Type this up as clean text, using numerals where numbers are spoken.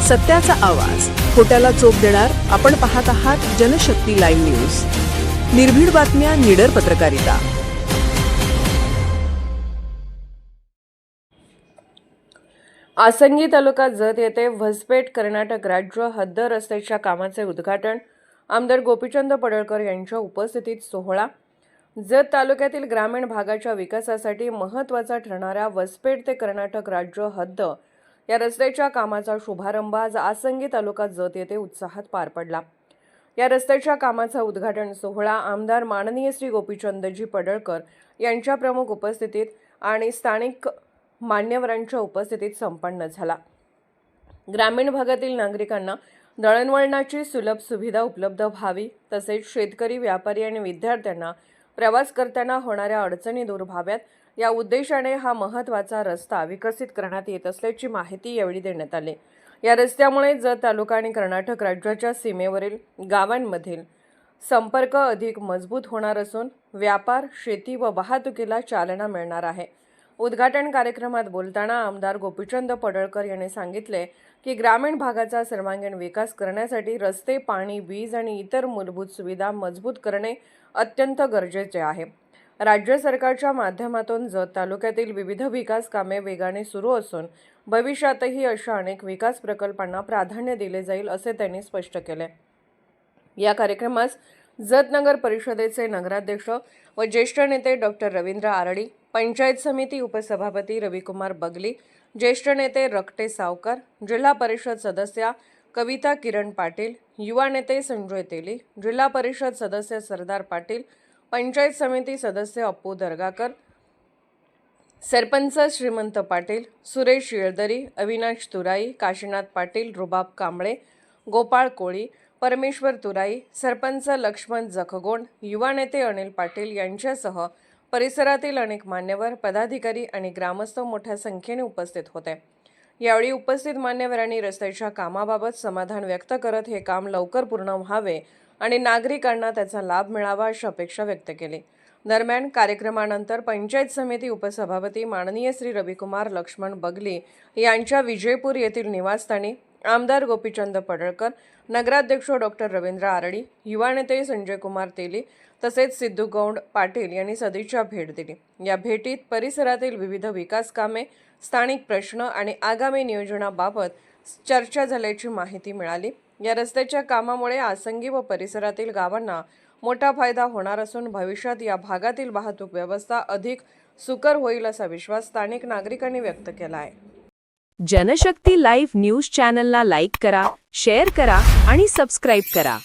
सत्याचा आवाज, खोट्याला चोप देणार. आपण पाहत आहात जनशक्ती लाईव्ह न्यूज. निर्भीड बातम्या, निडर पत्रकारिता. आसंगी तालुका जत येथे व्हसपेट कर्नाटक राज्य हद्द रस्त्याच्या कामाचे उद्घाटन आमदार गोपीचंद पडळकर यांच्या उपस्थितीत सोहळा. जत तालुक्यातील ग्रामीण भागाच्या विकासासाठी महत्त्वाचा ठरणाऱ्या व्हसपेट ते कर्नाटक राज्य हद्द या रस्त्याच्या कामाचा शुभारंभ आज आसंगी तालुका जत येथे उत्साहात पार पडला. या रस्त्याच्या कामाचा उद्घाटन सोहळा आमदार माननीय श्री गोपीचंदजी पडळकर यांच्या प्रमुख उपस्थितीत आणि स्थानिक मान्यवरांच्या उपस्थितीत संपन्न झाला. ग्रामीण भागातील नागरिकांना दळणवळणाची सुलभ सुविधा उपलब्ध व्हावी, तसेच शेतकरी, व्यापारी आणि विद्यार्थ्यांना प्रवास करताना होणाऱ्या अडचणी दूर व्हाव्यात या उद्देशाने हा महत्त्वाचा रस्ता विकसित करण्यात येत असल्याची माहिती यावेळी देण्यात आली. या रस्त्यामुळे जत तालुका आणि कर्नाटक राज्याच्या सीमेवरील गावांमधील संपर्क अधिक मजबूत होणार असून व्यापार, शेती व वाहतुकीला चालना मिळणार आहे. उद्घाटन कार्यक्रमात बोलताना आमदार गोपीचंद पडळकर यांनी सांगितले की ग्रामीण भागाचा सर्वांगीण विकास करण्यासाठी रस्ते, पाणी, वीज आणि इतर मूलभूत सुविधा मजबूत करणे अत्यंत गरजेचे आहे. राज्य सरकारच्या माध्यमातून जत तालुक्यातील विविध विकास कामे वेगाने सुरू असून भविष्यातही अशा अनेक विकास प्रकल्पांना प्राधान्य दिले जाईल असे त्यांनी स्पष्ट केले. या कार्यक्रमास जत नगर परिषदेचे नगराध्यक्ष व ज्येष्ठ नेते डॉक्टर रवींद्र आरडी, पंचायत समिती उपसभापती रविकुमार बगली, ज्येष्ठ नेते रकटे सावकार, जिल्हा परिषद सदस्या कविता किरण पाटील, युवा नेते संजय तेली, जिल्हा परिषद सदस्य सरदार पाटील, पंचायत समिती सदस्य अप्पू दर्गाकर, सरपंच श्रीमंत पाटील, सुरेश येळदरी, अविनाश तुराई, काशीनाथ पाटील, रुबाब कांबळे, गोपाळ कोळी, परमेश्वर तुराई, सरपंच लक्ष्मण जखगोंड, युवा नेते अनिल पाटील यांच्यासह परिसरातील अनेक मान्यवर, पदाधिकारी आणि ग्रामस्थ मोठ्या संख्येने उपस्थित होते. यावेळी उपस्थित मान्यवरांनी रस्त्याच्या कामाबाबत समाधान व्यक्त करत हे काम लवकर पूर्ण व्हावे आणि नागरिकांना त्याचा लाभ मिळावा अशी अपेक्षा व्यक्त केली. दरम्यान कार्यक्रमानंतर पंचायत समिती उपसभापती माननीय श्री रविकुमार लक्ष्मण बगली यांच्या विजयपूर येथील निवासस्थानी आमदार गोपीचंद पडळकर, नगराध्यक्ष डॉक्टर रवींद्र आरडी, युवा नेते संजय कुमार तेली तसेच सिद्धू गौंड पाटील यांनी सदिच्छा भेट दिली. या भेटीत परिसरातील विविध विकास कामे, स्थानिक प्रश्न आणि आगामी नियोजनाबाबत चर्चा झाल्याची माहिती मिळाली. या रस्त्याच्या कामामुळे आसंगी व परिसरातील गावांना मोठा फायदा होणार असून भविष्यात या भागातील वाहतूक व्यवस्था अधिक सुकर होईल असा विश्वास स्थानिक नागरिकांनी व्यक्त केला आहे. जनशक्ती लाईव्ह न्यूज चॅनलला लाईक करा, शेअर करा आणि सबस्क्राईब करा.